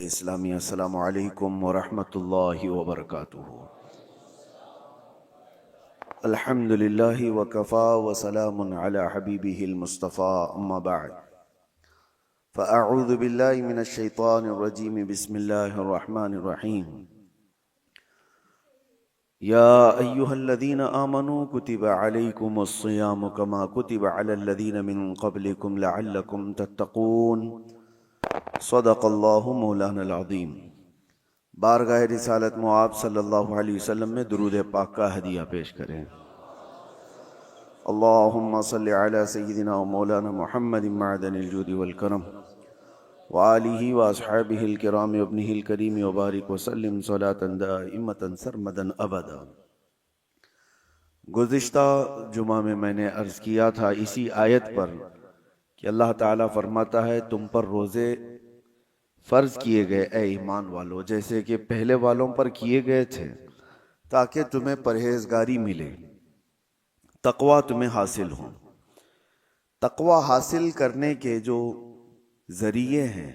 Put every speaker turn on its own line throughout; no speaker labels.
اسلامی السلام علیکم ورحمۃ اللہ وبرکاتہ۔ الحمد للہ وکفا وسلام علی حبیبہ المصطفیٰ، اما بعد فاعوذ باللہ من الشیطان الرجیم، بسم اللہ الرحمن الرحیم۔ یا ایہا الذین آمنوا کتب علیکم الصیام کما کتب علی الذین من قبلکم لعلکم تتقون۔ صدق اللہ مولانا العظیم۔ بارگاہ رسالت مآب صلی اللہ علیہ وسلم میں درود پاک کا ہدیہ پیش کریں۔ اللہم صلی علی سیدنا و مولانا محمد معدن الجود والکرم وآلہ واصحابہ الکرام وابنہ الکریم وبارک وسلم صلاة دائمة سرمدا ابدا۔ گزشتہ جمعہ میں نے عرض کیا تھا اسی آیت پر کہ اللہ تعالیٰ فرماتا ہے تم پر روزے فرض کیے گئے اے ایمان والو، جیسے کہ پہلے والوں پر کیے گئے تھے، تاکہ تمہیں پرہیزگاری ملے، تقوی تمہیں حاصل ہو۔ تقوی حاصل کرنے کے جو ذریعے ہیں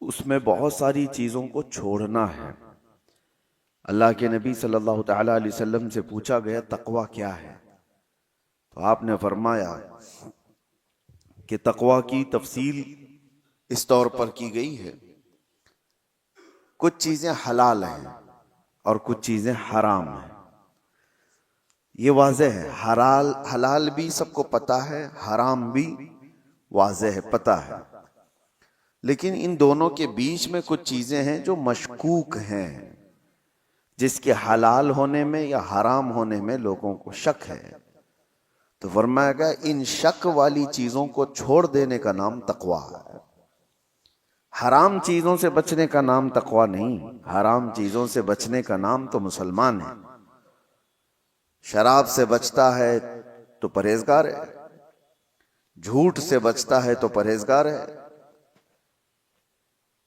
اس میں بہت ساری چیزوں کو چھوڑنا ہے۔ اللہ کے نبی صلی اللہ تعالیٰ علیہ وسلم سے پوچھا گیا تقوی کیا ہے، تو آپ نے فرمایا کہ تقوی کی تفصیل اس طور پر کی گئی ہے، کچھ چیزیں حلال ہیں اور کچھ چیزیں حرام ہیں۔ یہ واضح ہے، حلال بھی سب کو پتہ ہے، حرام بھی واضح ہے، پتہ ہے، لیکن ان دونوں کے بیچ میں کچھ چیزیں ہیں جو مشکوک ہیں، جس کے حلال ہونے میں یا حرام ہونے میں لوگوں کو شک ہے۔ تو فرمایا گیا ان شک والی چیزوں کو چھوڑ دینے کا نام تقوی ہے۔ حرام چیزوں سے بچنے کا نام تقوی نہیں، حرام چیزوں سے بچنے کا نام تو مسلمان ہے۔ شراب سے بچتا ہے تو پرہیزگار ہے، جھوٹ سے بچتا ہے تو پرہیزگار ہے،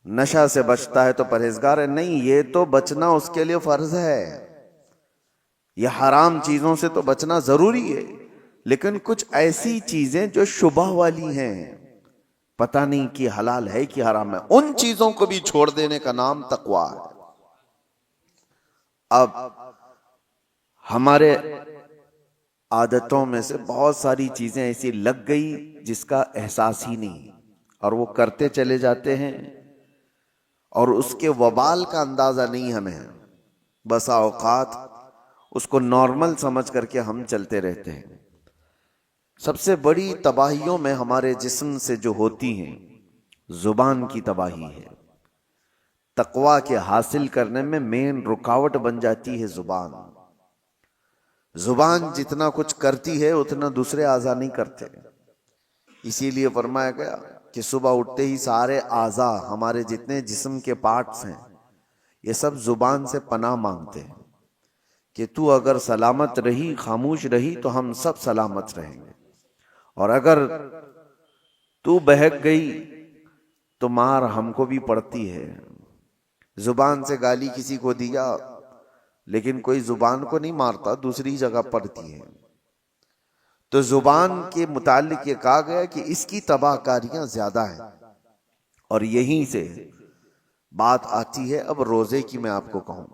نشہ سے بچتا ہے تو پرہیزگار ہے۔ نہیں، یہ تو بچنا اس کے لیے فرض ہے۔ یہ حرام چیزوں سے تو بچنا ضروری ہے، لیکن کچھ ایسی چیزیں جو شبہ والی ہیں، پتہ نہیں کہ حلال ہے کہ حرام ہے، ان چیزوں کو بھی چھوڑ دینے کا نام تقوی ہے۔ اب ہمارے عادتوں میں سے بہت ساری چیزیں ایسی لگ گئی جس کا احساس ہی نہیں، اور وہ کرتے چلے جاتے ہیں اور اس کے وبال کا اندازہ نہیں ہمیں، بسا اوقات اس کو نارمل سمجھ کر کے ہم چلتے رہتے ہیں۔ سب سے بڑی تباہیوں میں ہمارے جسم سے جو ہوتی ہیں، زبان کی تباہی ہے۔ تقوی کے حاصل کرنے میں مین رکاوٹ بن جاتی ہے زبان۔ زبان جتنا کچھ کرتی ہے اتنا دوسرے اعضاء نہیں کرتے۔ اسی لیے فرمایا گیا کہ صبح اٹھتے ہی سارے اعضاء، ہمارے جتنے جسم کے پارٹس ہیں، یہ سب زبان سے پناہ مانگتے ہیں کہ تو اگر سلامت رہی، خاموش رہی تو ہم سب سلامت رہیں گے، اور اگر تو بہک گئی تو مار ہم کو بھی پڑتی ہے۔ زبان سے گالی کسی کو دیا لیکن کوئی زبان کو نہیں مارتا، دوسری جگہ پڑتی ہے۔ تو زبان کے متعلق یہ کہا گیا کہ اس کی تباہ کاریاں زیادہ ہیں، اور یہیں سے بات آتی ہے اب روزے کی۔ میں آپ کو کہوں،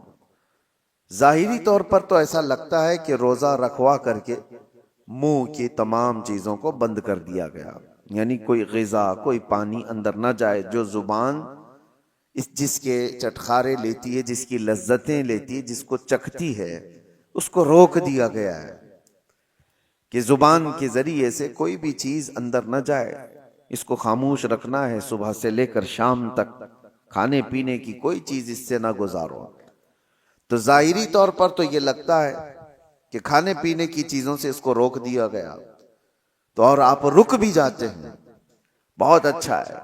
ظاہری طور پر تو ایسا لگتا ہے کہ روزہ رکھوا کر کے منہ کی تمام چیزوں کو بند کر دیا گیا، یعنی کوئی غذا، کوئی پانی اندر نہ جائے۔ جو زبان جس کے چٹخارے لیتی ہے، جس کی لذتیں لیتی ہے، جس کو چکھتی ہے، اس کو روک دیا گیا ہے کہ زبان کے ذریعے سے کوئی بھی چیز اندر نہ جائے، اس کو خاموش رکھنا ہے۔ صبح سے لے کر شام تک کھانے پینے کی کوئی چیز اس سے نہ گزارو۔ تو ظاہری طور پر تو یہ لگتا ہے کہ کھانے پینے کی چیزوں سے اس کو روک دیا گیا، تو اور آپ رک بھی جاتے ہیں، بہت اچھا ہے۔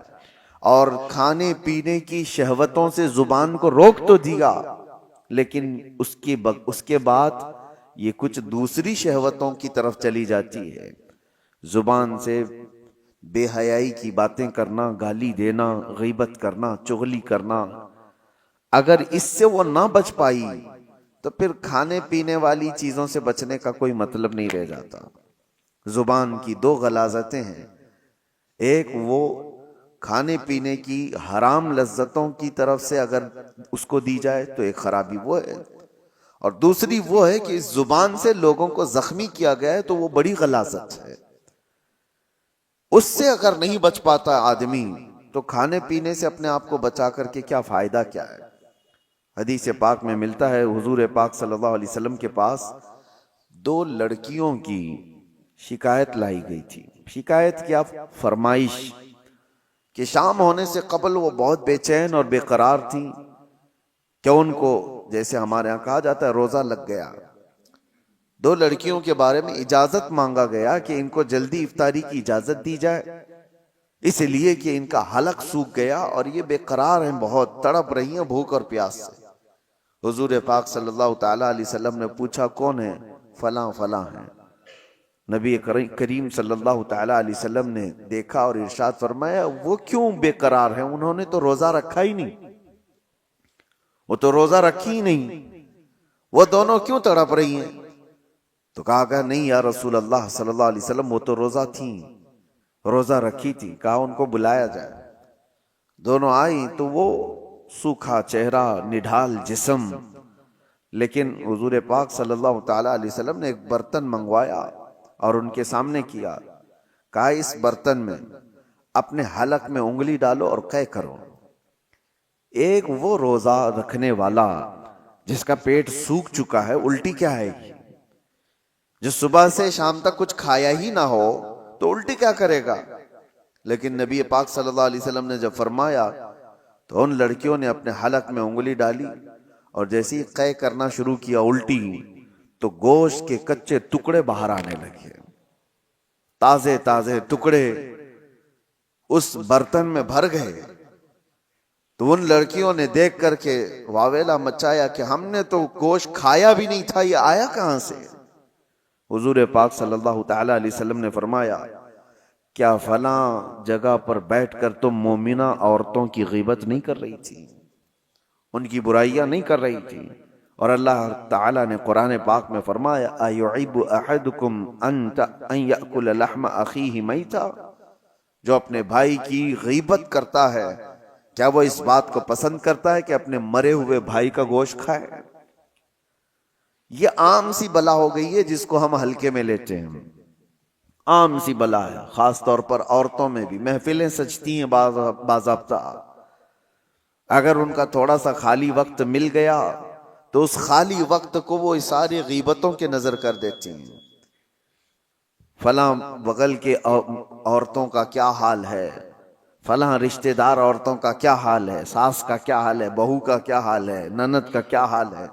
اور کھانے پینے کی شہوتوں سے زبان کو روک تو دیا، لیکن اس کے بعد یہ کچھ دوسری شہوتوں کی طرف چلی جاتی ہے۔ زبان سے بے حیائی کی باتیں کرنا، گالی دینا، غیبت کرنا، چغلی کرنا، اگر اس سے وہ نہ بچ پائی تو پھر کھانے پینے والی چیزوں سے بچنے کا کوئی مطلب نہیں رہ جاتا۔ زبان کی دو غلاظتیں ہیں، ایک وہ کھانے پینے کی حرام لذتوں کی طرف سے اگر اس کو دی جائے تو ایک خرابی وہ ہے، اور دوسری وہ ہے کہ اس زبان سے لوگوں کو زخمی کیا گیا ہے تو وہ بڑی غلاظت ہے۔ اس سے اگر نہیں بچ پاتا آدمی تو کھانے پینے سے اپنے آپ کو بچا کر کے کیا فائدہ کیا ہے؟ حدیث پاک میں ملتا ہے حضور پاک صلی اللہ علیہ وسلم کے پاس 2 لڑکیوں کی شکایت لائی گئی تھی۔ شکایت کیا؟ فرمائش کہ شام ہونے سے قبل وہ بہت بے چین اور بے قرار تھیں کہ ان کو جیسے ہمارے ہاں کہا جاتا ہے روزہ لگ گیا۔ 2 لڑکیوں کے بارے میں اجازت مانگا گیا کہ ان کو جلدی افطاری کی اجازت دی جائے، اس لیے کہ ان کا حلق سوکھ گیا اور یہ بے قرار ہیں، بہت تڑپ رہی ہیں بھوک اور پیاس سے۔ حضور پاک صلی اللہ تعالی علیہ وسلم نے پوچھا کون ہے؟ فلاں فلاں ہیں۔ نبی کریم صلی اللہ تعالی علیہ وسلم نے دیکھا اور ارشاد فرمایا وہ کیوں بے قرار ہیں؟ انہوں نے تو روزہ رکھا ہی نہیں، وہ تو روزہ رکھی ہی نہیں، وہ دونوں کیوں تڑپ رہی ہیں؟ تو کہا کہ نہیں یا رسول اللہ صلی اللہ علیہ وسلم وہ تو روزہ تھیں، روزہ رکھی تھی۔ کہا ان کو بلایا جائے۔ دونوں آئی تو وہ سوکھا چہرہ، نڈھال جسم، لیکن حضور پاک صلی اللہ تعالی علیہ وسلم نے ایک برتن منگوایا اور ان کے سامنے کیا، کہا اس برتن میں اپنے حلق میں انگلی ڈالو اور قے کرو۔ ایک وہ روزہ رکھنے والا جس کا پیٹ سوکھ چکا ہے، الٹی کیا ہے، جو صبح سے شام تک کچھ کھایا ہی نہ ہو تو الٹی کیا کرے گا؟ لیکن نبی پاک صلی اللہ علیہ وسلم نے جب فرمایا تو ان لڑکیوں نے اپنے حلق میں انگلی ڈالی اور جیسے ہی قے کرنا شروع کیا الٹی، تو گوشت کے کچے ٹکڑے باہر آنے لگے، تازے تازے ٹکڑے اس برتن میں بھر گئے۔ تو ان لڑکیوں نے دیکھ کر کے واویلا مچایا کہ ہم نے تو گوشت کھایا بھی نہیں تھا، یہ آیا کہاں سے؟ حضور پاک صلی اللہ تعالی علیہ وسلم نے فرمایا کیا فلاں جگہ پر بیٹھ کر تم مومنہ عورتوں کی غیبت نہیں کر رہی تھی، ان کی برائیاں نہیں کر رہی تھی؟ اور اللہ تعالیٰ نے قرآن پاک میں فرمایا اَيُعِبُ أَحَدُكُمْ أَن يَأْكُلَ لَحْمَ أَخِيهِ مَيْتًا، جو اپنے بھائی کی غیبت کرتا ہے کیا وہ اس بات کو پسند کرتا ہے کہ اپنے مرے ہوئے بھائی کا گوشت کھائے؟ یہ عام سی بلا ہو گئی ہے جس کو ہم ہلکے میں لیتے ہیں، عام سی بلا ہے، خاص طور پر عورتوں میں بھی۔ محفلیں سجتی ہیں باضابطہ، اگر ان کا تھوڑا سا خالی وقت مل گیا تو اس خالی وقت کو وہ ساری غیبتوں کے نظر کر دیتی ہیں۔ فلاں بغل کے عورتوں کا کیا حال ہے، فلاں رشتہ دار عورتوں کا کیا حال ہے، ساس کا کیا حال ہے، بہو کا کیا حال ہے، نند کا کیا حال ہے۔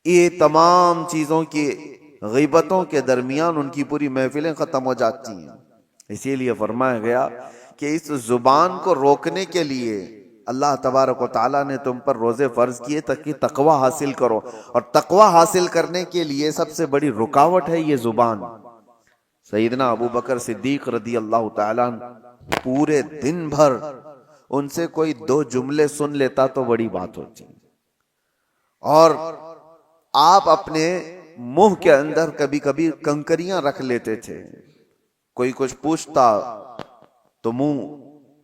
یہ تمام چیزوں کی غیبتوں کے درمیان ان کی پوری محفلیں ختم ہو جاتی ہیں۔ اسی لیے فرمایا گیا کہ اس زبان کو روکنے کے لیے اللہ تبارک و تعالیٰ نے تم پر روزے فرض کیے تاکہ تقوی حاصل کرو، اور تقوی حاصل کرنے کے لیے سب سے بڑی رکاوٹ ہے یہ زبان۔ سیدنا ابو بکر صدیق رضی اللہ تعالیٰ پورے دن بھر ان سے کوئی 2 جملے سن لیتا تو بڑی بات ہوتی، اور آپ اپنے منہ کے اندر کبھی کبھی کنکریاں رکھ لیتے تھے، کوئی کچھ پوچھتا تو منہ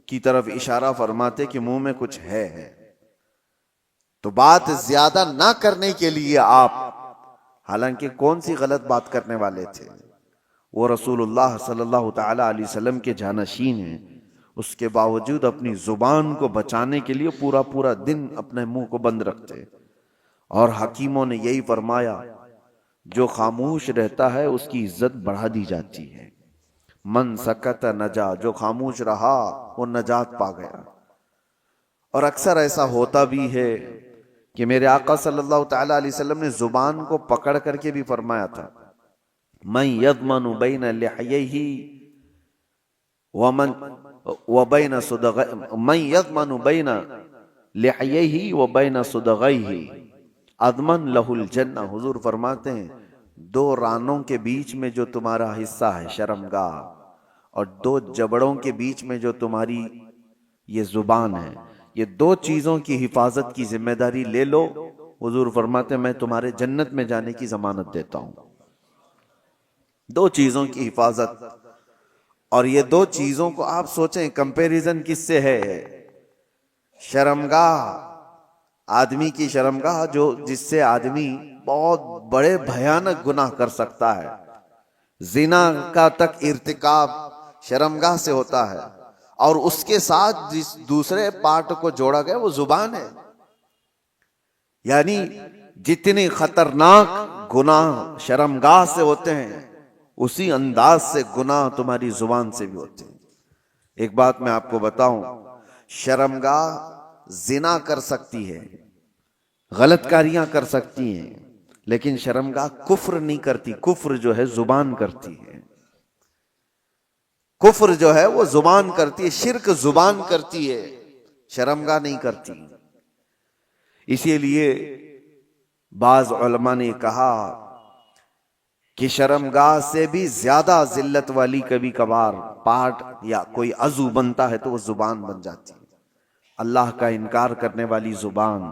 کی طرف اشارہ فرماتے کہ منہ میں کچھ ہے۔ تو بات زیادہ نہ کرنے کے لیے آپ، حالانکہ کون سی غلط بات کرنے والے تھے، وہ رسول اللہ صلی اللہ تعالی علیہ وسلم کے جانشین ہیں، اس کے باوجود اپنی زبان کو بچانے کے لیے پورا دن اپنے منہ کو بند رکھتے۔ اور حکیموں نے یہی فرمایا جو خاموش رہتا ہے اس کی عزت بڑھا دی جاتی ہے، من سکت نجا، جو خاموش رہا وہ نجات پا گیا۔ اور اکثر ایسا ہوتا بھی ہے کہ میرے آقا صلی اللہ تعالی علیہ وسلم نے زبان کو پکڑ کر کے بھی فرمایا تھا من یضمن بین لحییہ وبین صدغیہ، من یضمن بین لحییہ وبین صدغیہ اضمن لہ الجنہ۔ حضور فرماتے ہیں 2 رانوں کے بیچ میں جو تمہارا حصہ ہے شرمگاہ، اور 2 جبڑوں کے بیچ میں جو تمہاری یہ زبان ہے، یہ 2 چیزوں کی حفاظت کی ذمہ داری لے لو، حضور فرماتے ہیں میں تمہارے جنت میں جانے کی ضمانت دیتا ہوں۔ 2 چیزوں کی حفاظت، اور یہ دو چیزوں کو آپ سوچیں کمپیریزن کس سے ہے؟ شرمگاہ، آدمی کی شرمگاہ جس سے آدمی بہت بڑے بھیانک گناہ کر سکتا ہے، زنا کا تک ارتکاب شرمگاہ سے ہوتا ہے، اور اس کے ساتھ جس دوسرے پارٹ کو جوڑا گیا وہ زبان ہے. یعنی جتنے خطرناک گناہ شرمگاہ سے ہوتے ہیں اسی انداز سے گناہ تمہاری زبان سے بھی ہوتے ہیں. ایک بات میں آپ کو بتاؤں، شرمگاہ زنا کر سکتی ہے، غلط کاریاں کر سکتی ہیں، لیکن شرمگاہ کفر نہیں کرتی. کفر جو ہے زبان کرتی ہے، کفر جو ہے وہ زبان کرتی ہے، شرک زبان کرتی ہے، شرمگاہ نہیں کرتی. اسی لیے بعض علماء نے کہا کہ شرمگاہ سے بھی زیادہ ذلت والی کبھی کبھار پارٹ یا کوئی عضو بنتا ہے تو وہ زبان بن جاتی ہے. اللہ کا انکار کرنے والی زبان،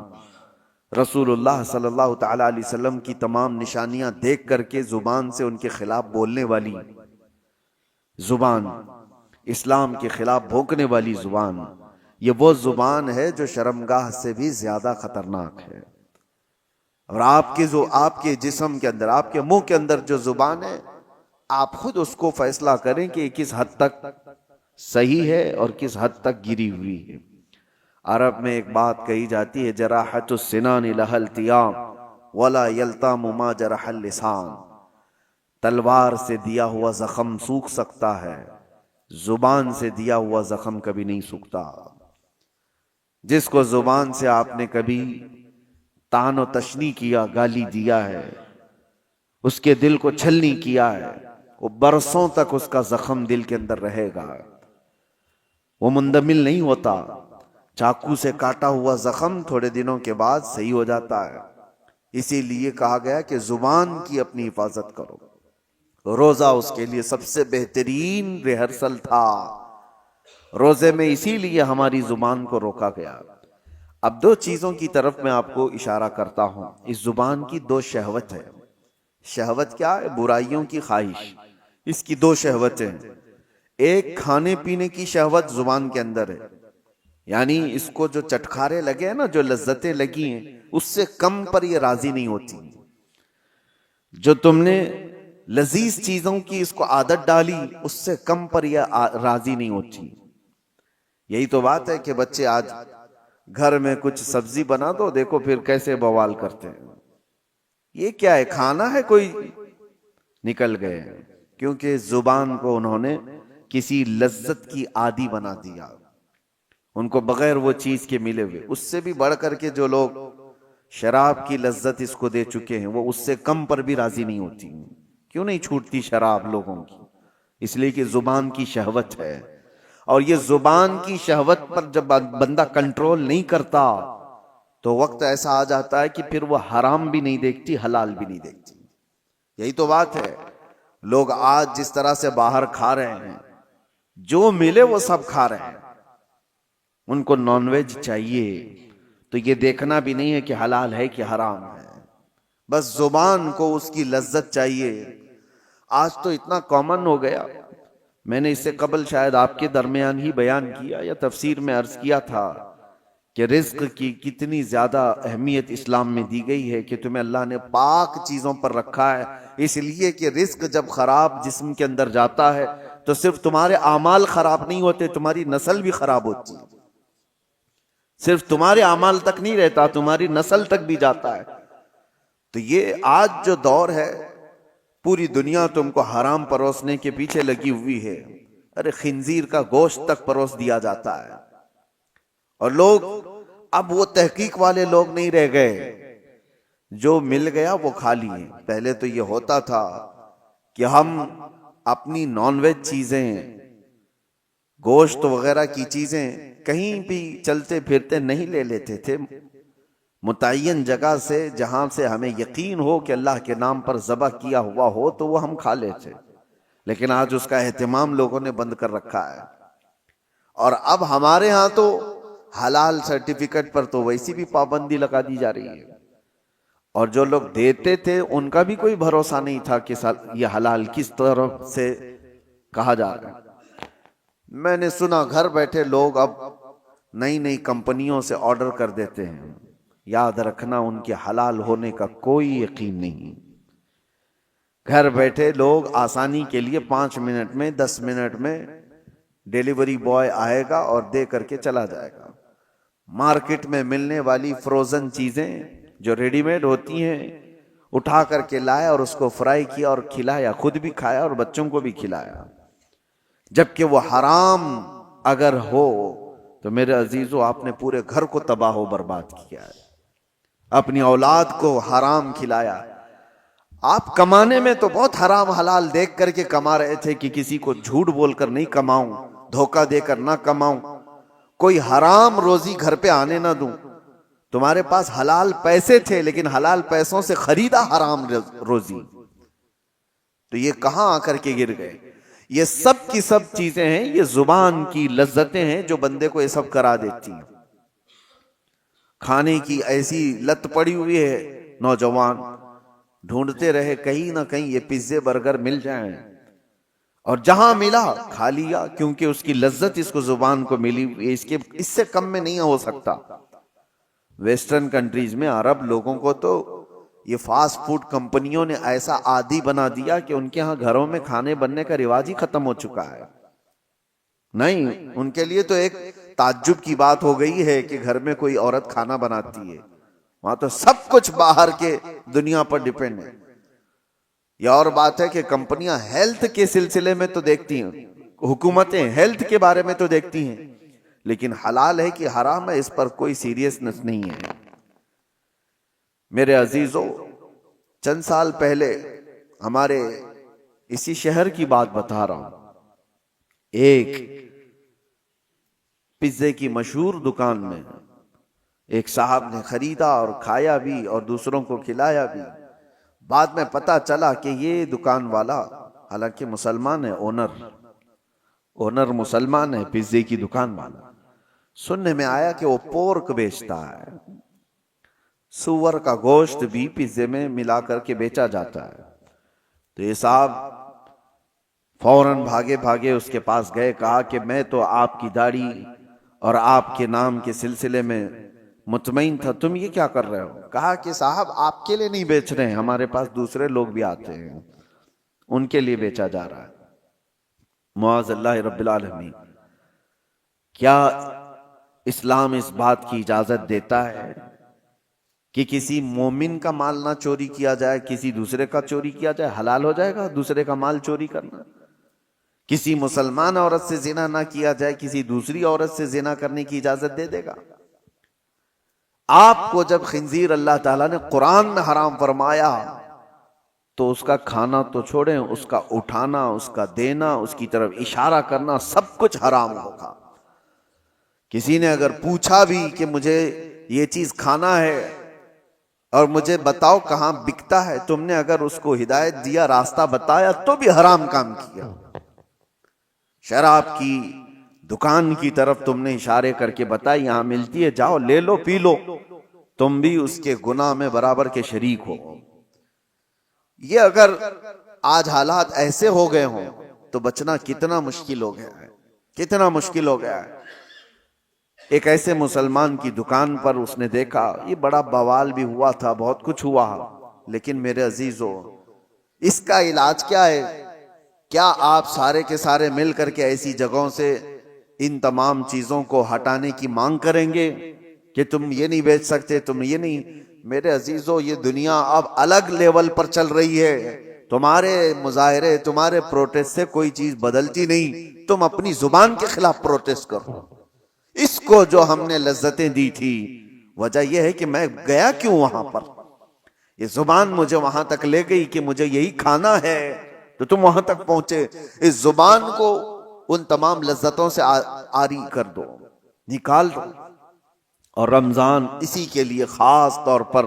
رسول اللہ صلی اللہ تعالی علیہ وسلم کی تمام نشانیاں دیکھ کر کے زبان سے ان کے خلاف بولنے والی زبان، اسلام کے خلاف بھونکنے والی زبان، یہ وہ زبان ہے جو شرمگاہ سے بھی زیادہ خطرناک ہے. اور آپ کے جسم کے اندر، آپ کے منہ کے اندر جو زبان ہے، آپ خود اس کو فیصلہ کریں کہ کس حد تک صحیح ہے اور کس حد تک گری ہوئی ہے. عرب میں ایک بات کہی جاتی ہے، جراحت السنان لها التیام ولا یلتام ما جرح اللسان. تلوار سے دیا ہوا زخم سوکھ سکتا ہے، زبان سے دیا ہوا زخم کبھی نہیں سوکھتا. جس کو زبان سے آپ نے کبھی طعن و تشنیع کیا، گالی دیا ہے، اس کے دل کو چھلنی کیا ہے، وہ برسوں تک اس کا زخم دل کے اندر رہے گا، وہ مندمل نہیں ہوتا. چاقو سے کاٹا ہوا زخم تھوڑے دنوں کے بعد صحیح ہو جاتا ہے. اسی لیے کہا گیا کہ زبان کی اپنی حفاظت کرو. روزہ اس کے لیے سب سے بہترین ریہرسل تھا. روزے میں اسی لیے ہماری زبان کو روکا گیا. اب دو چیزوں کی طرف میں آپ کو اشارہ کرتا ہوں. اس زبان کی دو شہوت ہے. شہوت کیا ہے؟ برائیوں کی خواہش. اس کی دو شہوتیں، ایک کھانے پینے کی شہوت زبان کے اندر ہے، یعنی اس کو جو چٹکارے لگے ہیں نا، جو لذتیں لگی ہیں، اس سے کم پر یہ راضی نہیں ہوتی. جو تم نے لذیذ چیزوں کی اس کو عادت ڈالی، اس سے کم پر یہ راضی نہیں ہوتی. یہی تو بات ہے کہ بچے آج گھر میں کچھ سبزی بنا دو، دیکھو پھر کیسے بوال کرتے ہیں. یہ کیا ہے؟ کھانا ہے؟ کوئی نکل گئے. کیونکہ زبان کو انہوں نے کسی لذت کی عادی بنا دیا، ان کو بغیر وہ چیز کے ملے ہوئے. اس سے بھی بڑھ کر کے جو لوگ شراب کی لذت اس کو دے چکے ہیں، وہ اس سے کم پر بھی راضی نہیں ہوتی. کیوں نہیں چھوٹتی شراب لوگوں کی؟ اس لیے کہ زبان کی شہوت ہے. اور یہ زبان کی شہوت پر جب بندہ کنٹرول نہیں کرتا تو وقت ایسا آ جاتا ہے کہ پھر وہ حرام بھی نہیں دیکھتی، حلال بھی نہیں دیکھتی. یہی تو بات ہے. لوگ آج جس طرح سے باہر کھا رہے ہیں، جو ملے وہ سب کھا رہے ہیں. ان کو نان ویج چاہیے تو یہ دیکھنا بھی نہیں ہے کہ حلال ہے کہ حرام ہے، بس زبان کو اس کی لذت چاہیے. آج تو اتنا کامن ہو گیا. میں نے اس سے قبل شاید آپ کے درمیان ہی بیان کیا یا تفسیر میں عرض کیا تھا کہ رزق کی کتنی زیادہ اہمیت اسلام میں دی گئی ہے، کہ تمہیں اللہ نے پاک چیزوں پر رکھا ہے. اس لیے کہ رزق جب خراب جسم کے اندر جاتا ہے تو صرف تمہارے اعمال خراب نہیں ہوتے، تمہاری نسل بھی خراب ہوتی ہے. صرف تمہارے اعمال تک نہیں رہتا، تمہاری نسل تک بھی جاتا ہے. تو یہ آج جو دور ہے، پوری دنیا تم کو حرام پروسنے کے پیچھے لگی ہوئی ہے. ارے خنزیر کا گوشت تک پروس دیا جاتا ہے. اور لوگ اب وہ تحقیق والے لوگ نہیں رہ گئے، جو مل گیا وہ کھا لیے. پہلے تو یہ ہوتا تھا کہ ہم اپنی نان ویج چیزیں، گوشت وغیرہ کی چیزیں کہیں بھی چلتے پھرتے نہیں لے لیتے تھے. متعین جگہ سے جہاں سے ہمیں یقین ہو کہ اللہ کے نام پر ذبح کیا ہوا ہو تو وہ ہم کھا لیتے. لیکن آج اس کا اہتمام لوگوں نے بند کر رکھا ہے. اور اب ہمارے ہاں تو حلال سرٹیفکیٹ پر تو ویسی بھی پابندی لگا دی جا رہی ہے. اور جو لوگ دیتے تھے ان کا بھی کوئی بھروسہ نہیں تھا کہ یہ حلال کس طرح سے کہا جا رہا ہے. میں نے سنا گھر بیٹھے لوگ اب نئی نئی کمپنیوں سے آرڈر کر دیتے ہیں. یاد رکھنا ان کے حلال ہونے کا کوئی یقین نہیں. گھر بیٹھے لوگ آسانی کے لیے 5 منٹ میں 10 منٹ میں ڈیلیوری بوائے آئے گا اور دے کر کے چلا جائے گا. مارکیٹ میں ملنے والی فروزن چیزیں جو ریڈی میڈ ہوتی ہیں اٹھا کر کے لایا اور اس کو فرائی کیا اور کھلایا, خود بھی کھایا اور بچوں کو بھی کھلایا, جبکہ وہ حرام اگر ہو تو میرے عزیزو آپ نے پورے گھر کو تباہ و برباد کیا ہے. اپنی اولاد کو حرام کھلایا. آپ کمانے میں تو بہت حرام حلال دیکھ کر کے کما رہے تھے کہ کسی کو جھوٹ بول کر نہیں کماؤں, دھوکہ دے کر نہ کماؤں, کوئی حرام روزی گھر پہ آنے نہ دوں. تمہارے پاس حلال پیسے تھے لیکن حلال پیسوں سے خریدا حرام روزی, تو یہ کہاں آ کر کے گر گئے. یہ سب کی سب چیزیں ہیں, یہ زبان کی لذتیں ہیں جو بندے کو یہ سب کرا دیتی ہیں. کھانے کی ایسی لت پڑی ہوئی ہے, نوجوان ڈھونڈتے رہے کہیں نہ کہیں یہ پیزے برگر مل جائیں, اور جہاں ملا کھا لیا, کیونکہ اس کی لذت اس کو زبان کو ملی, اس سے کم میں نہیں ہو سکتا. ویسٹرن کنٹریز میں عرب لوگوں کو تو یہ فاسٹ فوڈ کمپنیوں نے ایسا عادی بنا دیا کہ ان کے ہاں گھروں میں کھانے بننے کا رواج ہی ختم ہو چکا ہے. نہیں, ان کے لیے تو ایک تعجب کی بات ہو گئی ہے کہ گھر میں کوئی عورت کھانا بناتی ہے. وہاں تو سب کچھ باہر کے دنیا پر ڈیپینڈ ہے. یہ اور بات ہے کہ کمپنیاں ہیلتھ کے سلسلے میں تو دیکھتی ہیں, حکومتیں ہیلتھ کے بارے میں تو دیکھتی ہیں, لیکن حلال ہے کہ حرام ہے اس پر کوئی سیریسنس نہیں ہے. میرے عزیزو, چند سال پہلے ہمارے اسی شہر کی بات بتا رہا ہوں, ایک پیزے کی مشہور دکان میں ایک صاحب نے خریدا اور کھایا بھی اور دوسروں کو کھلایا بھی. بعد میں پتا چلا کہ یہ دکان والا حالانکہ مسلمان ہے, اونر مسلمان ہے, پیزے کی دکان والا. سننے میں آیا کہ وہ پورک بیچتا ہے, سور کا گوشت بھی پیزے میں ملا کر کے بیچا جاتا ہے. تو یہ صاحب فوراً بھاگے بھاگے اس کے پاس گئے, کہا کہ میں تو آپ کی داڑھی اور آپ کے نام کے سلسلے میں مطمئن تھا, تم یہ کیا کر رہے ہو؟ کہا کہ صاحب آپ کے لیے نہیں بیچ رہے ہیں, ہمارے پاس دوسرے لوگ بھی آتے ہیں, ان کے لیے بیچا جا رہا ہے. معاذ اللہ رب العالمین. کیا اسلام اس بات کی اجازت دیتا ہے کہ کسی مومن کا مال نہ چوری کیا جائے, کسی دوسرے کا چوری کیا جائے؟ حلال ہو جائے گا دوسرے کا مال چوری کرنا. کسی مسلمان عورت سے زنا نہ کیا جائے, کسی دوسری عورت سے زنا کرنے کی اجازت دے دے گا؟ آپ کو جب خنزیر اللہ تعالیٰ نے قرآن میں حرام فرمایا تو اس کا کھانا تو چھوڑیں, اس کا اٹھانا, اس کا دینا, اس کی طرف اشارہ کرنا, سب کچھ حرام ہوگا. کسی نے اگر پوچھا بھی کہ مجھے یہ چیز کھانا ہے اور مجھے بتاؤ کہاں بکتا ہے, تم نے اگر اس کو ہدایت دیا, راستہ بتایا, تو بھی حرام کام کیا. شراب کی دکان کی طرف تم نے اشارے کر کے بتائی یہاں ملتی ہے, جاؤ لے لو پی لو, تم بھی اس کے گناہ میں برابر کے شریک ہو. یہ اگر آج حالات ایسے ہو گئے ہوں تو بچنا کتنا مشکل ہو گیا ہے, کتنا مشکل ہو گیا ہے. ایک ایسے مسلمان کی دکان پر اس نے دیکھا, یہ بڑا بوال بھی ہوا تھا, بہت کچھ ہوا, لیکن میرے عزیزو اس کا علاج کیا ہے؟ کیا آپ سارے کے سارے مل کر کے ایسی جگہوں سے ان تمام چیزوں کو ہٹانے کی مانگ کریں گے کہ تم یہ نہیں بیچ سکتے, تم یہ نہیں؟ میرے عزیزو یہ دنیا اب الگ لیول پر چل رہی ہے. تمہارے مظاہرے, تمہارے پروٹیسٹ سے کوئی چیز بدلتی نہیں. تم اپنی زبان کے خلاف پروٹیسٹ کرو. اس کو جو ہم نے لذتیں دی تھی, وجہ یہ ہے کہ میں گیا کیوں وہاں پر, یہ زبان مجھے وہاں تک لے گئی کہ مجھے یہی کھانا ہے, تو تم وہاں تک پہنچے. اس زبان کو ان تمام لذتوں سے عاری کر دو, نکال دو. اور رمضان اسی کے لیے خاص طور پر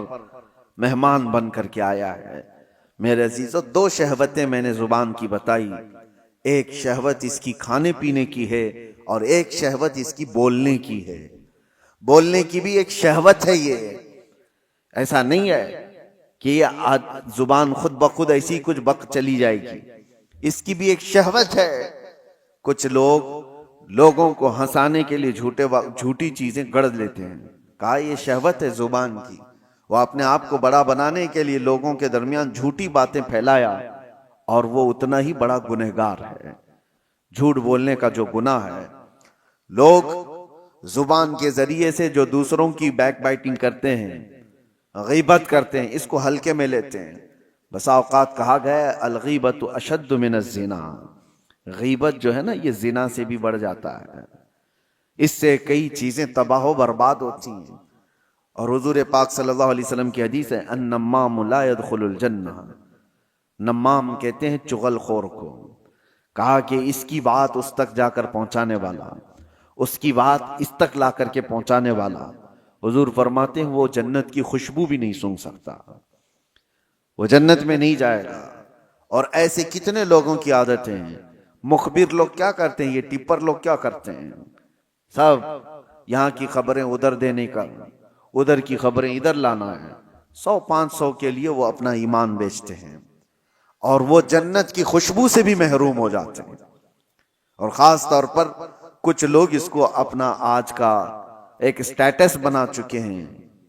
مہمان بن کر کے آیا ہے. میرے عزیزو 2 شہوتیں میں نے زبان کی بتائی, ایک شہوت اس کی کھانے پینے کی ہے اور ایک شہوت اس کی بولنے کی ہے. بولنے کی بھی ایک شہوت ہے. یہ ایسا نہیں ہے کہ یہ زبان خود بخود ایسی کچھ بک چلی جائے گی, اس کی بھی ایک شہوت ہے. کچھ لوگ لوگوں کو ہنسانے کے لیے جھوٹی چیزیں گڑھ لیتے ہیں. کہا یہ شہوت ہے زبان کی. وہ اپنے آپ کو بڑا بنانے کے لیے لوگوں کے درمیان جھوٹی باتیں پھیلایا اور وہ اتنا ہی بڑا گنہگار ہے. جھوٹ بولنے کا جو گناہ ہے، لوگ زبان کے ذریعے سے جو دوسروں کی بیک بائٹنگ کرتے ہیں، غیبت کرتے ہیں، اس کو ہلکے میں لیتے ہیں. بسا اوقات کہا گیا ہے الغیبت اشد من الزنا. غیبت جو ہے نا یہ زنا سے بھی بڑھ جاتا ہے. اس سے کئی چیزیں تباہ و برباد ہوتی ہیں. اور حضور پاک صلی اللہ علیہ وسلم کی حدیث ہے النمام لا يدخل الجنہ. نمام کہتے ہیں چغل خور کو. کہا کہ اس کی بات اس تک جا کر پہنچانے والا، اس کی بات اس تک لا کر کے پہنچانے والا، حضور فرماتے ہیں وہ جنت کی خوشبو بھی نہیں سونگھ سکتا، وہ جنت میں نہیں جائے گا. اور ایسے کتنے لوگوں کی عادتیں ہیں. مخبر لوگ کیا کرتے ہیں، یہ ٹپر لوگ کیا کرتے ہیں، سب یہاں کی خبریں ادھر دینے کا، ادھر کی خبریں ادھر لانا ہے. 100-500 کے لیے وہ اپنا ایمان بیچتے ہیں اور وہ جنت کی خوشبو سے بھی محروم ہو جاتے ہیں. اور خاص طور پر کچھ لوگ اس کو اپنا آج کا ایک سٹیٹس بنا چکے ہیں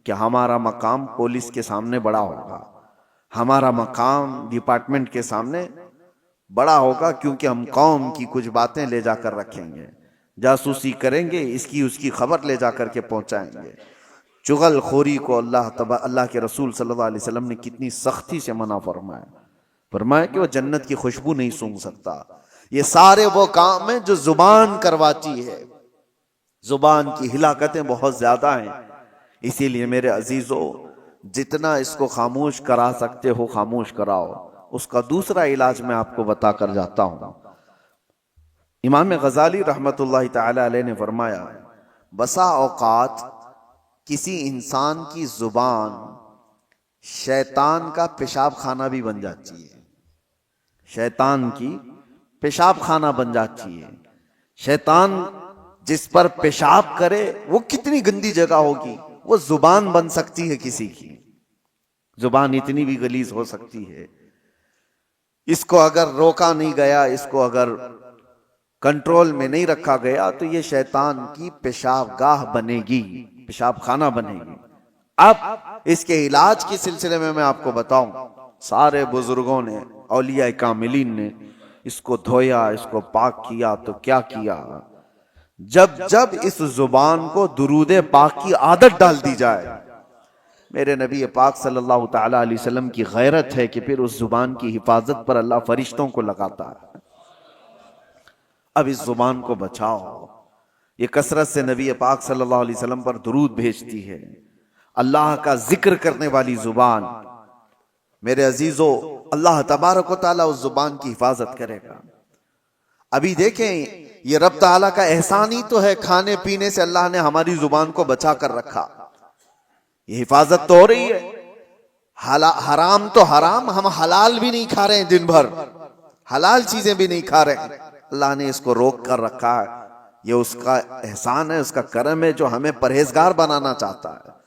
کہ ہمارا مقام پولیس کے سامنے بڑا ہوگا، ہمارا مقام ڈپارٹمنٹ کے سامنے بڑا ہوگا، کیونکہ ہم قوم کی کچھ باتیں لے جا کر رکھیں گے، جاسوسی کریں گے، اس کی خبر لے جا کر کے پہنچائیں گے. چغل خوری کو اللہ کے رسول صلی اللہ علیہ وسلم نے کتنی سختی سے منع فرمایا کہ وہ جنت کی خوشبو نہیں سونگھ سکتا. یہ سارے وہ کام ہیں جو زبان کرواتی ہے. زبان کی ہلاکتیں بہت زیادہ ہیں. اسی لیے میرے عزیزو جتنا اس کو خاموش کرا سکتے ہو خاموش کراؤ. اس کا دوسرا علاج میں آپ کو بتا کر جاتا ہوں. امام غزالی رحمت اللہ تعالی علیہ نے فرمایا بسا اوقات کسی انسان کی زبان شیطان کا پیشاب خانہ بھی بن جاتی ہے. شیطان کی پیشاب خانہ بن جاتی ہے. شیطان جس پر پیشاب کرے وہ کتنی گندی جگہ ہوگی، وہ زبان بن سکتی ہے کسی کی. زبان اتنی بھی غلیظ ہو سکتی ہے. اس کو اگر روکا نہیں گیا، اس کو اگر کنٹرول میں نہیں رکھا گیا تو یہ شیطان کی پیشاب گاہ بنے گی، پیشاب خانہ بنے گی. اب اس کے علاج کے سلسلے میں آپ کو بتاؤں، سارے بزرگوں نے، اولیاء کاملین نے اس کو دھویا، اس کو پاک کیا. تو کیا کیا؟ جب اس زبان کو درود پاک کی عادت ڈال دی جائے، میرے نبی پاک صلی اللہ تعالی علیہ وسلم کی غیرت ہے کہ پھر اس زبان کی حفاظت پر اللہ فرشتوں کو لگاتا ہے. اب اس زبان کو بچاؤ. یہ کثرت سے نبی پاک صلی اللہ علیہ وسلم پر درود بھیجتی ہے. اللہ کا ذکر کرنے والی زبان، میرے عزیزو اللہ تبارک و تعالیٰ اس زبان کی حفاظت کرے گا. ابھی دیکھیں یہ رب تعالیٰ کا احسان ہی تو ہے، کھانے پینے سے اللہ نے ہماری زبان کو بچا کر رکھا. یہ حفاظت تو ہو رہی ہے. حرام تو حرام، ہم حلال بھی نہیں کھا رہے ہیں، دن بھر حلال چیزیں بھی نہیں کھا رہے ہیں. اللہ نے اس کو روک کر رکھا ہے. یہ اس کا احسان ہے، اس کا کرم ہے، جو ہمیں پرہیزگار بنانا چاہتا ہے،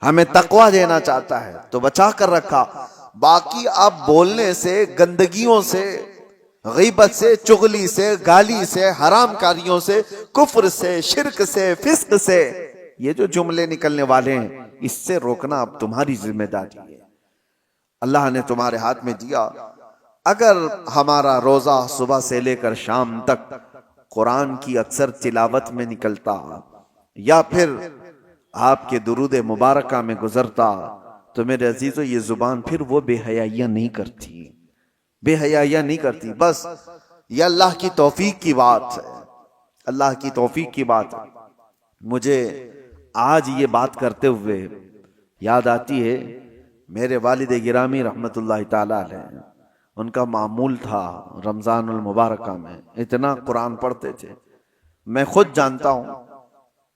ہمیں تقوی دینا چاہتا ہے، تو بچا کر رکھا. باقی اب بولنے سے، گندگیوں سے، غیبت سے، چغلی سے، گالی سے، حرام کاریوں سے، کفر سے، شرک سے، فسق سے، یہ جو جملے نکلنے والے ہیں اس سے روکنا اب تمہاری ذمہ داری ہے. اللہ نے تمہارے ہاتھ میں دیا. اگر ہمارا روزہ صبح سے لے کر شام تک قرآن کی اکثر تلاوت میں نکلتا یا پھر آپ کے درود مبارکہ میں گزرتا تو میرے عزیزو یہ زبان پھر وہ بے حیائیاں نہیں کرتی، بے حیائیاں نہیں کرتی. بس یہ اللہ کی توفیق کی بات ہے، اللہ کی توفیق کی بات ہے. مجھے آج یہ بات کرتے ہوئے یاد آتی ہے میرے والد گرامی رحمت اللہ تعالی علیہ، ان کا معمول تھا رمضان المبارکہ میں اتنا قرآن پڑھتے تھے. میں خود جانتا ہوں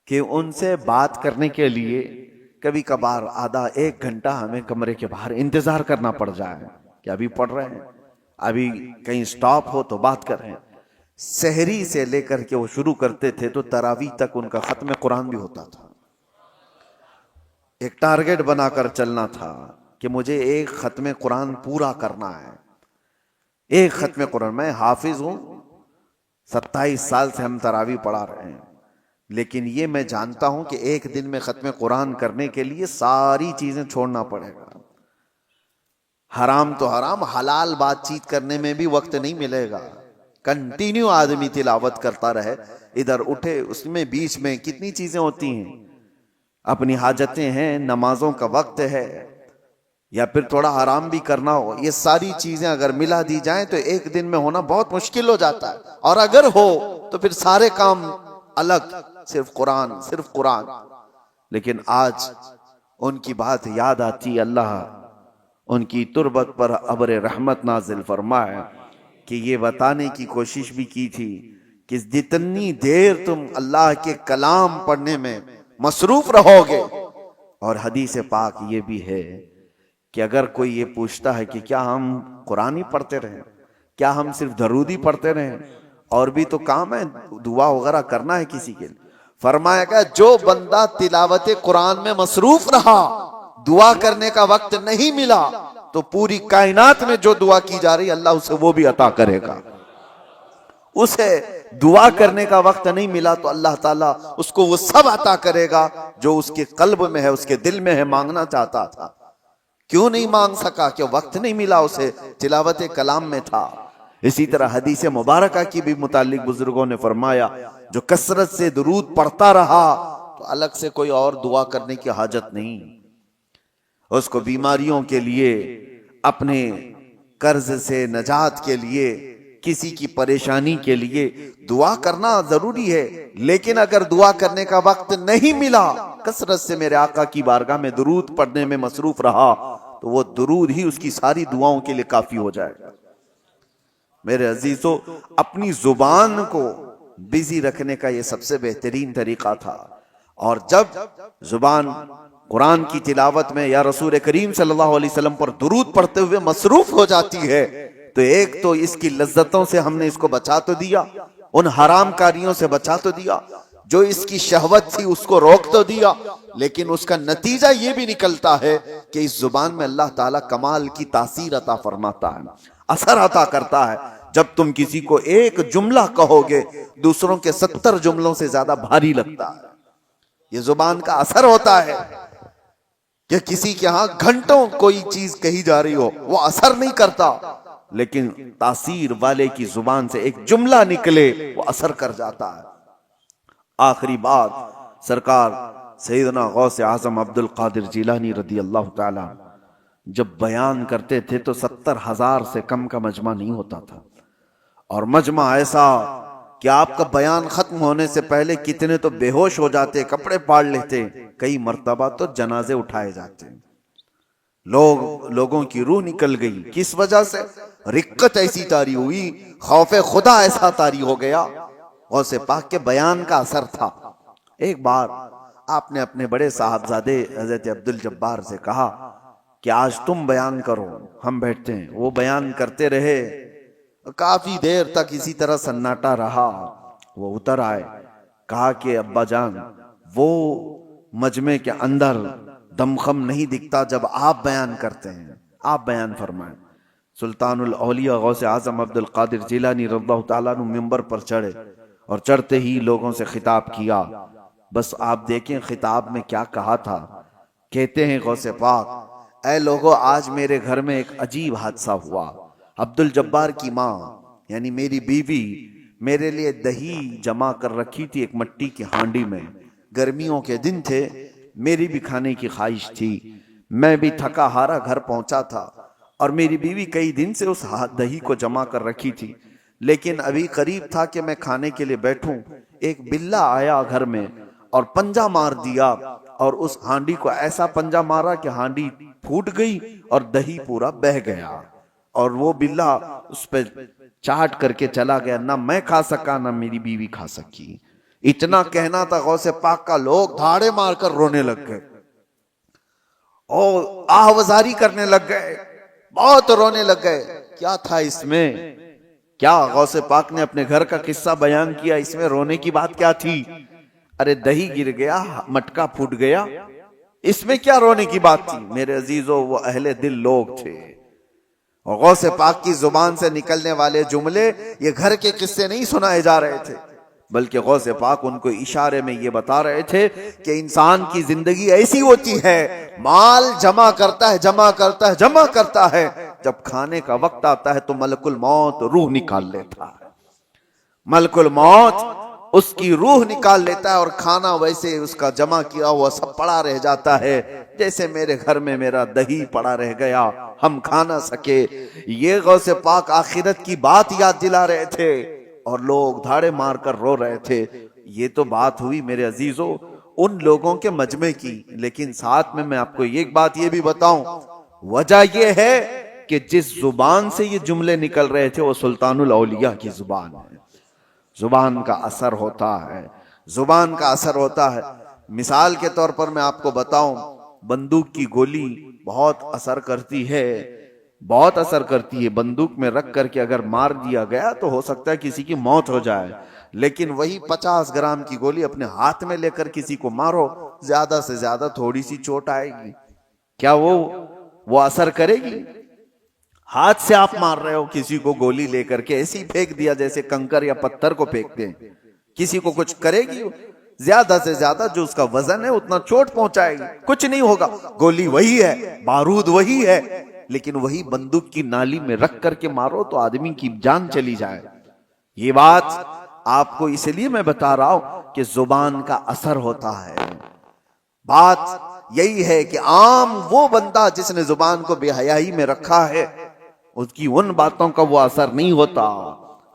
کہ ان سے بات کرنے کے لیے کبھی کبھار آدھا ایک گھنٹہ ہمیں کمرے کے باہر انتظار کرنا پڑ جائے کہ ابھی پڑھ رہے ہیں، ابھی کہیں سٹاپ ہو تو بات کر رہے ہیں. سحری سے لے کر کے وہ شروع کرتے تھے تو تراویح تک ان کا ختم قرآن بھی ہوتا تھا. ایک ٹارگٹ بنا کر چلنا تھا کہ مجھے ایک ختم قرآن پورا کرنا ہے. ایک ختم قرآن، میں حافظ ہوں، 27 سال سے ہم تراویح پڑھا رہے ہیں، لیکن یہ میں جانتا ہوں کہ ایک دن میں ختم قرآن کرنے کے لیے ساری چیزیں چھوڑنا پڑے گا۔ حرام تو حرام، حلال بات چیت کرنے میں بھی وقت نہیں ملے گا۔ کنٹینیو آدمی تلاوت کرتا رہے، ادھر اٹھے، اس میں بیچ میں کتنی چیزیں ہوتی ہیں، اپنی حاجتیں ہیں، نمازوں کا وقت ہے، یا پھر تھوڑا آرام بھی کرنا ہو، یہ ساری چیزیں اگر ملا دی جائیں تو ایک دن میں ہونا بہت مشکل ہو جاتا ہے، اور اگر ہو تو پھر سارے کام الگ، صرف قرآن، صرف قرآن۔ لیکن آج ان کی بات یاد آتی، اللہ ان کی تربت پر ابر رحمت نازل فرمائے کہ یہ بتانے کی کوشش بھی کی تھی کہ جتنی دیر تم اللہ کے کلام پڑھنے میں مصروف رہو گے، اور حدیث پاک یہ بھی ہے کہ اگر کوئی یہ پوچھتا ہے کہ کیا ہم قرآن ہی پڑھتے رہیں، کیا ہم صرف درود ہی پڑھتے رہیں، اور بھی تو کام ہے، دعا وغیرہ کرنا ہے کسی کے لیے، فرمایا گیا جو بندہ تلاوت قرآن میں مصروف رہا، دعا کرنے کا وقت نہیں ملا، تو پوری کائنات میں جو دعا کی جا رہی اللہ اسے وہ بھی عطا کرے گا۔ اسے دعا کرنے کا وقت نہیں ملا تو اللہ تعالیٰ اس کو وہ سب عطا کرے گا جو اس کے قلب میں ہے، اس کے دل میں ہے، مانگنا چاہتا تھا، کیوں نہیں مانگ سکا؟ کہ وقت نہیں ملا اسے، تلاوت کلام میں تھا۔ اسی طرح حدیث مبارکہ کی بھی متعلق بزرگوں نے فرمایا جو کثرت سے درود پڑھتا رہا تو الگ سے کوئی اور دعا کرنے کی حاجت نہیں، اس کو بیماریوں کے لیے، اپنے قرض سے نجات کے لیے، کسی کی پریشانی کے لیے دعا کرنا ضروری ہے، لیکن اگر دعا کرنے کا وقت نہیں ملا، کثرت سے میرے آقا کی بارگاہ میں درود پڑھنے میں مصروف رہا تو وہ درود ہی اس کی ساری دعاؤں کے لیے کافی ہو جائے گا۔ میرے عزیزو، اپنی زبان کو بزی رکھنے کا یہ سب سے بہترین طریقہ تھا، اور جب زبان قرآن کی تلاوت میں یا رسول کریم صلی اللہ علیہ وسلم پر درود پڑھتے ہوئے مصروف ہو جاتی ہے تو ایک تو اس کی لذتوں سے ہم نے اس کو بچا تو دیا، ان حرام کاریوں سے بچا تو دیا، جو اس کی شہوت تھی اس کو روک تو دیا، لیکن اس کا نتیجہ یہ بھی نکلتا ہے کہ اس زبان میں اللہ تعالیٰ کمال کی تاثیر عطا فرماتا ہے، اثر عطا کرتا ہے۔ جب تم کسی کو ایک جملہ کہو گے دوسروں کے 70 جملوں سے زیادہ بھاری لگتا ہے، یہ زبان کا اثر ہوتا ہے کہ کسی کے ہاں گھنٹوں کوئی چیز کہی جا رہی ہو وہ اثر نہیں کرتا، لیکن تاثیر والے کی زبان سے ایک جملہ نکلے وہ اثر کر جاتا ہے۔ آخری بات، سرکار سیدنا غوث اعظم عبد القادر جیلانی رضی اللہ تعالی جب بیان کرتے تھے تو 70,000 سے کم کا مجمع نہیں ہوتا تھا، اور مجمع ایسا کہ آپ کا بیان ختم ہونے سے پہلے کتنے تو بے ہوش ہو جاتے، کپڑے پاڑ لیتے، کئی مرتبہ تو جنازے اٹھائے جاتے، لوگوں کی روح نکل گئی، کس وجہ سے؟ رقت ایسی طاری ہوئی، خوف خدا ایسا طاری ہو گیا، غوث پاک کے بیان کا اثر تھا۔ ایک بار آپ نے اپنے بڑے صاحبزادے حضرت عبدالجبار سے کہا کہ آج تم بیان کرو، ہم بیٹھتے ہیں۔ وہ بیان کرتے رہے، کافی دیر تک اسی طرح سناٹا رہا۔ وہ اتر آئے، کہا کہ ابا جان، وہ مجمع کے اندر دمخم نہیں دکھتا جب آپ بیان کرتے ہیں، آپ بیان فرمائیں۔ سلطان الاولیاء غوث اعظم عبد القادر جیلانی رضی اللہ تعالیٰ عنہ منبر پر چڑھے، اور چڑھتے ہی لوگوں سے خطاب کیا۔ بس آپ دیکھیں خطاب میں کیا کہا تھا۔ کہتے ہیں غوث پاک، اے لوگو، آج میرے گھر میں ایک عجیب حادثہ ہوا۔ عبدالجبار کی ماں یعنی میری بیوی میرے لیے دہی جمع کر رکھی تھی ایک مٹی کی ہانڈی میں، گرمیوں کے دن تھے، میری بھی کھانے کی خواہش تھی، میں بھی تھکا ہارا گھر پہنچا تھا، اور میری بیوی کئی دن سے اس دہی کو جمع کر رکھی تھی، لیکن ابھی قریب تھا کہ میں کھانے کے لیے بیٹھوں، ایک بلہ آیا گھر میں اور پنجہ مار دیا، اور اس ہانڈی کو ایسا پنجہ مارا کہ ہانڈی پھوٹ گئی اور دہی پورا بہہ گیا، اور وہ بلہ اس پہ چاٹ کر کے چلا گیا، نہ میں کھا سکا نہ میری بیوی کھا سکی۔ اتنا کہنا تھا غوث پاک کا، لوگ دھاڑے مار کر رونے لگ گئے اور آہوازاری کرنے لگ گئے، بہت رونے لگ گئے۔ کیا تھا اس میں؟ کیا غوث پاک نے اپنے گھر کا قصہ بیان کیا، اس میں رونے کی بات کیا تھی؟ ارے دہی گر گیا، مٹکا پھوٹ گیا، اس میں کیا رونے کی بات تھی؟ میرے عزیزو، وہ اہل دل لوگ تھے، اور غوث پاک کی زبان سے نکلنے والے جملے یہ گھر کے قصے نہیں سنائے جا رہے تھے، بلکہ غوث پاک ان کو اشارے میں یہ بتا رہے تھے کہ انسان کی زندگی ایسی ہوتی ہے، مال جمع کرتا ہے جمع کرتا ہے جمع کرتا ہے، جب کھانے کا وقت آتا ہے تو ملک الموت روح نکال لیتا ہے، ملک الموت اس کی روح نکال لیتا ہے، اور کھانا ویسے اس کا جمع کیا ہوا سب پڑا رہ جاتا ہے، جیسے میرے گھر میں میرا دہی پڑا رہ گیا، ہم کھا نہ سکے۔ یہ غوث پاک آخرت کی بات یاد دلا رہے تھے اور لوگ دھاڑے مار کر رو رہے تھے۔ یہ تو بات ہوئی میرے عزیزوں ان لوگوں کے مجمع کی، لیکن ساتھ میں آپ کو ایک بات یہ بھی بتاؤں، وجہ یہ ہے کہ جس زبان سے یہ جملے نکل رہے تھے وہ سلطان الاولیاء کی زبان ہے۔ زبان کا اثر ہوتا ہے، زبان کا اثر ہوتا ہے۔ مثال کے طور پر میں آپ کو بتاؤں، بندوق کی گولی بہت اثر کرتی ہے، بہت اثر کرتی ہے۔ بندوق میں رکھ کر کے اگر مار دیا گیا تو ہو سکتا ہے کسی کی موت ہو جائے، لیکن وہی 50 گرام کی گولی اپنے ہاتھ میں لے کر کسی کو مارو، زیادہ سے زیادہ تھوڑی سی چوٹ آئے گی، کیا وہ اثر کرے گی؟ ہاتھ سے آپ مار رہے ہو کسی کو گولی لے کر کے، ایسی پھینک دیا جیسے کنکر یا پتھر کو پھینکتے ہیں، کسی کو کچھ کرے گی؟ زیادہ سے زیادہ جو اس کا وزن ہے اتنا چوٹ پہنچائے گی، کچھ نہیں ہوگا۔ گولی وہی ہے، بارود وہی ہے، لیکن وہی بندوق کی نالی میں رکھ کر کے مارو تو آدمی کی جان چلی جائے۔ یہ بات آپ کو اس لیے میں بتا رہا ہوں کہ زبان کا اثر ہوتا ہے۔ بات یہی ہے کہ عام وہ بندہ جس نے زبان کو بے حیائی میں رکھا ہے، اس کی ان باتوں کا وہ اثر نہیں ہوتا۔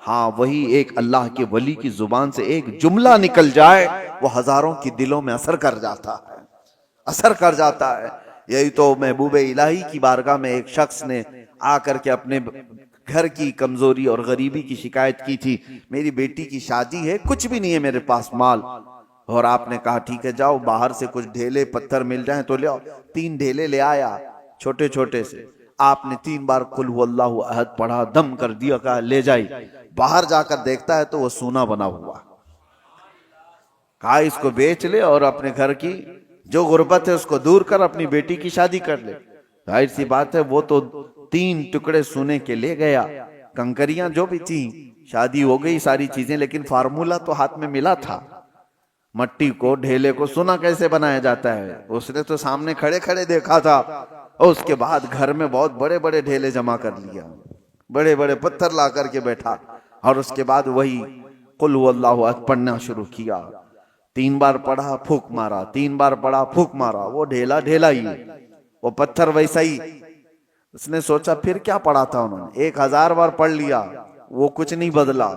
ہاں، وہی ایک اللہ کے ولی کی زبان سے ایک جملہ نکل جائے، وہ ہزاروں کی دلوں میں اثر کر جاتا ہے، اثر کر جاتا ہے۔ یہی تو محبوب الہی کی بارگاہ میں ایک شخص نے آ کر کے اپنے گھر کی کمزوری اور غریبی کی شکایت کی تھی، میری بیٹی کی شادی ہے، کچھ بھی نہیں ہے میرے پاس مال، اور آپ نے کہا ٹھیک ہے جاؤ باہر سے کچھ ڈھیلے پتھر مل جائیں تو لے آؤ۔ 3 ڈھیلے لے آیا چھوٹے چھوٹے سے، آپ نے 3 بار قل هو اللہ احد پڑھا، دم کر دیا، کہا لے جائی۔ باہر جا کر دیکھتا ہے تو وہ سونا بنا ہوا، کہا اس کو بیچ لے اور اپنے گھر کی جو غربت ہے اس کو دور کر، اپنی بیٹی کی شادی کر لے۔ ظاہر سی بات ہے وہ تو 3 ٹکڑے سونے کے لے گیا، کنکریاں جو بھی تھیں، شادی ہو گئی ساری چیزیں، لیکن فارمولا تو ہاتھ میں ملا تھا، مٹی کو ڈھیلے کو سونا کیسے بنایا جاتا ہے اس نے تو سامنے کھڑے کھڑے دیکھا تھا۔ اور اس کے بعد گھر میں بہت بڑے بڑے ڈھیلے جمع کر لیا، بڑے بڑے پتھر لا کر کے بیٹھا، اور اس کے بعد وہی قل هو اللہ احد پڑھنا شروع کیا۔ 3 بار پڑھا، پھونک مارا، 3 بار پڑھا، پھونک مارا، وہ ڈھیلا ڈھیلا ہی، وہ پتھر ویسا ہی۔ اس نے سوچا پھر کیا پڑھا تھا انہوں نے، 1000 بار پڑھ لیا، وہ کچھ نہیں بدلا۔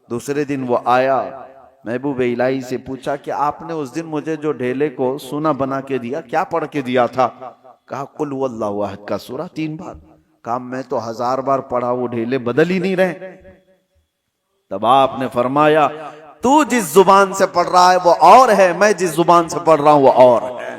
دوسرے دن وہ آیا، محبوب الہی سے پوچھا کہ آپ نے اس دن مجھے جو ڈھیلے کو سونا بنا کے دیا کیا پڑھ کے دیا تھا؟ کہا قل هو اللہ احد کا سورہ 3 بار۔ کہا میں تو 1000 بار پڑھا، وہ ڈھیلے بدل ہی نہیں رہے۔ تب آپ نے فرمایا تو جس زبان سے پڑھ رہا ہے وہ اور ہے، میں جس زبان سے پڑھ رہا ہوں وہ اور ہے۔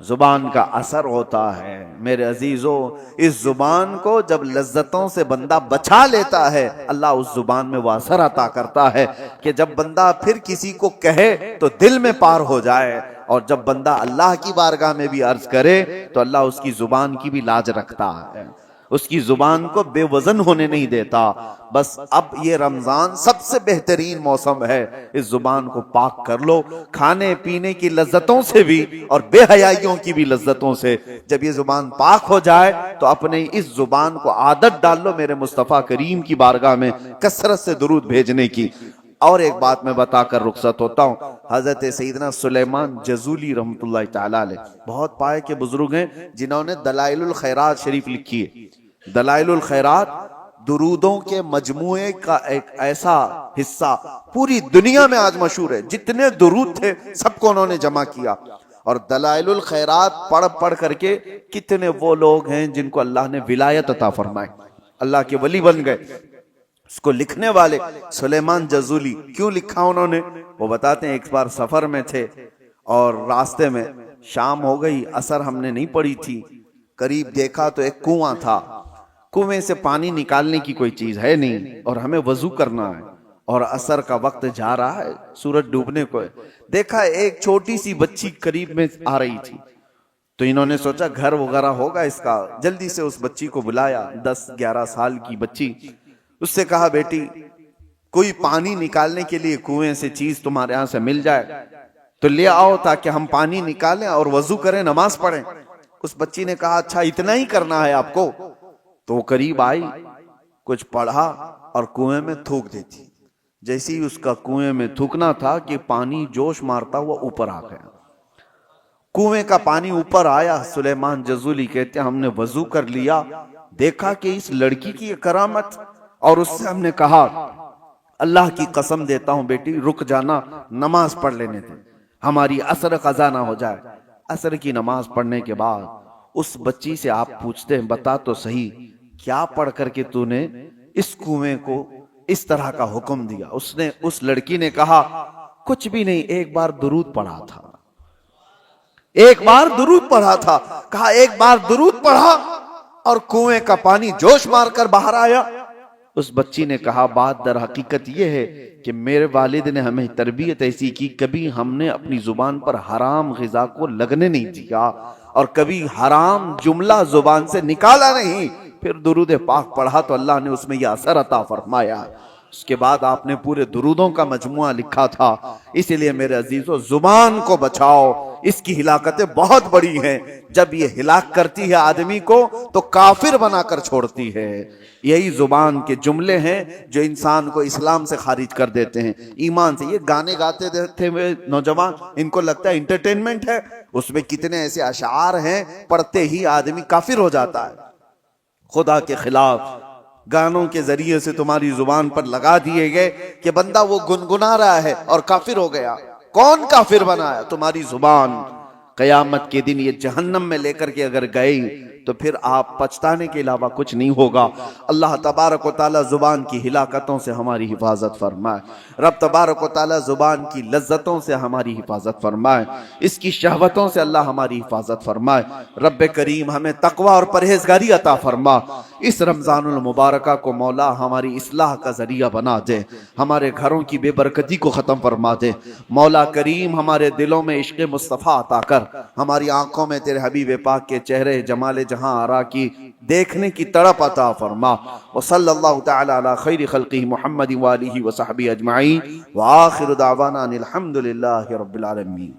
زبان کا اثر ہوتا ہے میرے عزیزو۔ اس زبان کو جب لذتوں سے بندہ بچا لیتا ہے، اللہ اس زبان میں وہ اثر عطا کرتا ہے کہ جب بندہ پھر کسی کو کہے تو دل میں پار ہو جائے، اور جب بندہ اللہ کی بارگاہ میں بھی عرض کرے تو اللہ اس کی زبان کی بھی لاج رکھتا ہے، اس کی زبان کو بے وزن ہونے نہیں دیتا۔ بس اب یہ رمضان سب سے بہترین موسم ہے، اس زبان کو پاک کر لو، کھانے پینے کی لذتوں سے بھی اور بے حیائیوں کی بھی لذتوں سے۔ جب یہ زبان پاک ہو جائے تو اپنے اس زبان کو عادت ڈال لو میرے مصطفیٰ کریم کی بارگاہ میں کثرت سے درود بھیجنے کی۔ اور ایک بات میں بتا کر رخصت ہوتا ہوں، حضرت سیدنا سلیمان جزولی رحمۃ اللہ تعالیٰ علیہ بہت پائے کے بزرگ ہیں جنہوں نے دلائل الخیرات شریف لکھی ہے۔ دلائل الخیرات درودوں کے مجموعے کا ایک ایسا حصہ پوری دنیا میں آج مشہور ہے، جتنے درود تھے سب کو انہوں نے جمع کیا، اور دلائل الخیرات پڑھ پڑھ کر کے کتنے وہ لوگ ہیں جن کو اللہ نے ولایت عطا فرمائی، اللہ کے ولی بن گئے۔ اس کو لکھنے والے سلیمان جزولی، کیوں لکھا انہوں نے وہ بتاتے ہیں۔ ایک بار سفر میں تھے اور راستے میں شام ہو گئی، عصر ہم نے نہیں پڑھی تھی، قریب دیکھا تو ایک کنواں تھا، کنویں سے پانی نکالنے کی کوئی چیز ہے نہیں اور ہمیں وضو کرنا ہے، اور عصر کا وقت جا رہا ہے، سورج ڈوبنے کو ہے۔ دیکھا ایک چھوٹی سی بچی قریب میں آ رہی تھی، تو انہوں نے سوچا گھر وغیرہ ہوگا اس کا، جلدی سے اس بچی کو بلایا، 10-11 سال کی بچی، اس سے کہا بیٹی کوئی پانی نکالنے کے لیے کنویں سے چیز تمہارے یہاں سے مل جائے تو لے آؤ تاکہ ہم پانی نکالیں اور وضو کریں، نماز پڑھیں۔ اس بچی نے کہا اچھا اتنا ہی کرنا ہے آپ کو؟ تو وہ قریب آئی، کچھ پڑھا اور کنویں میں تھوک دیتی۔ جیسے ہی اس کا کنویں میں تھوکنا تھا کہ پانی جوش مارتا ہوا اوپر آ گیا۔ کنویں کا پانی اوپر آیا، سلیمان جزولی کہتے ہیں ہم نے وضو کر لیا، دیکھا کہ اس لڑکی کی کرامت، اور اس سے ہم نے کہا اللہ کی قسم دیتا ہوں بیٹی رک جانا، نماز پڑھ لینے دے، ہماری عصر قضا نہ ہو جائے۔ عصر کی نماز پڑھنے کے بعد اس بچی سے آپ پوچھتے ہیں بتا تو صحیح کیا پڑھ کر کے تو نے اس کنویں کو اس طرح کا حکم دیا؟ اس لڑکی نے کہا کچھ بھی نہیں، ایک بار درود پڑھا تھا، ایک بار درود پڑھا تھا۔ کہا ایک بار درود پڑھا اور کنویں کا پانی جوش مار کر باہر آیا؟ اس بچی نے کہا بات در حقیقت یہ ہے کہ میرے والد نے ہمیں تربیت ایسی کی، کبھی ہم نے اپنی زبان پر حرام غذا کو لگنے نہیں دیا اور کبھی حرام جملہ زبان سے نکالا نہیں۔ پھر درود پاک پڑھا تو اللہ نے اس میں یہ اثر عطا فرمایا۔ اس کے بعد آپ نے پورے درودوں کا مجموعہ لکھا تھا۔ اسی لیے میرے عزیزو زبان کو بچاؤ، اس کی ہلاکتیں بہت بڑی ہیں۔ جب یہ ہلاک کرتی ہے آدمی کو تو کافر بنا کر چھوڑتی ہے۔ یہی زبان کے جملے ہیں جو انسان کو اسلام سے خارج کر دیتے ہیں، ایمان سے۔ یہ گانے گاتے تھے نوجوان، ان کو لگتا ہے انٹرٹینمنٹ ہے، اس میں کتنے ایسے اشعار ہیں پڑھتے ہی آدمی کافر ہو جاتا ہے۔ خدا کے خلاف گانوں کے ذریعے سے تمہاری زبان پر لگا دیے گئے کہ بندہ وہ گنگنا رہا ہے اور کافر ہو گیا۔ کون کافر بنایا؟ تمہاری زبان۔ قیامت کے دن یہ جہنم میں لے کر کے اگر گئی تو پھر آپ پچھتانے کے علاوہ کچھ نہیں ہوگا۔ اللہ تبارک و تعالی زبان کی ہلاکتوں سے ہماری حفاظت فرمائے۔ رب تبارک و تعالی زبان کی لذتوں سے ہماری حفاظت فرمائے، اس کی شہوتوں سے اللہ ہماری حفاظت فرمائے۔ رب کریم ہمیں تقوی اور پرہیزگاری عطا فرما۔ اس رمضان المبارکہ کو مولا ہماری اصلاح کا ذریعہ بنا دے، ہمارے گھروں کی بے برکتی کو ختم فرما دے۔ مولا کریم ہمارے دلوں میں عشق مصطفیٰ عطا کر، ہماری آنکھوں میں تیرے حبیب پاک کے چہرے جمال جہاں آرا کی دیکھنے کی تڑپ عطا فرما۔ وصلی اللہ تعالی علی خیر خلقہ محمد وآلہ وصحبہ اجمعین، وآخر دعوانا ان الحمد للہ رب العالمین۔